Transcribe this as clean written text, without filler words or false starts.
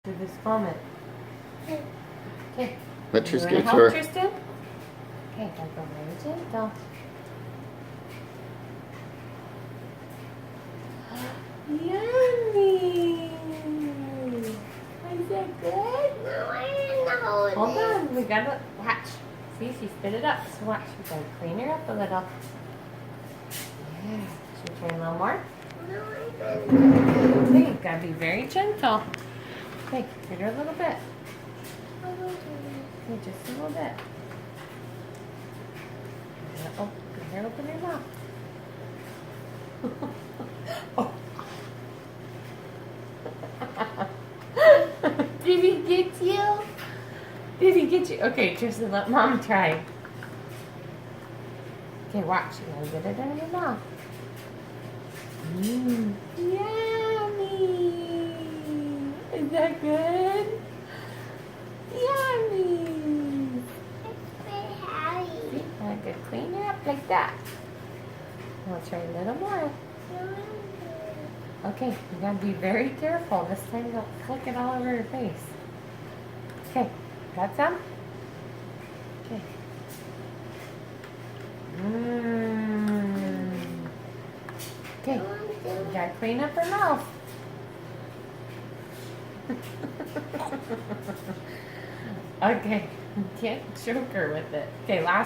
to this moment. Okay. Let's just You wanna get help, her. Tristan? Okay, I'll go very gentle. Yummy! Is that good? Hold on, we gotta watch. See, she spit it up. So watch, we gotta clean her up a little. Yeah. Should we try a little more? Okay, you gotta be very gentle. Okay, hit her a little bit. Okay, just a little bit. Oh, here, open your mouth. Oh. Did he get you? Did he get you? Okay, Tristan, let Mom try. Okay, watch. You gotta get it in your mouth. Mmm. Yummy. Is that good? Yummy. See, I could clean it up like that. I'll try a little more. Okay, you gotta be very careful. This time don't flick it all over your face. Okay, got some? Okay. Mmm. Okay, you gotta clean up her mouth. Okay, you can't choke her with it. Okay, last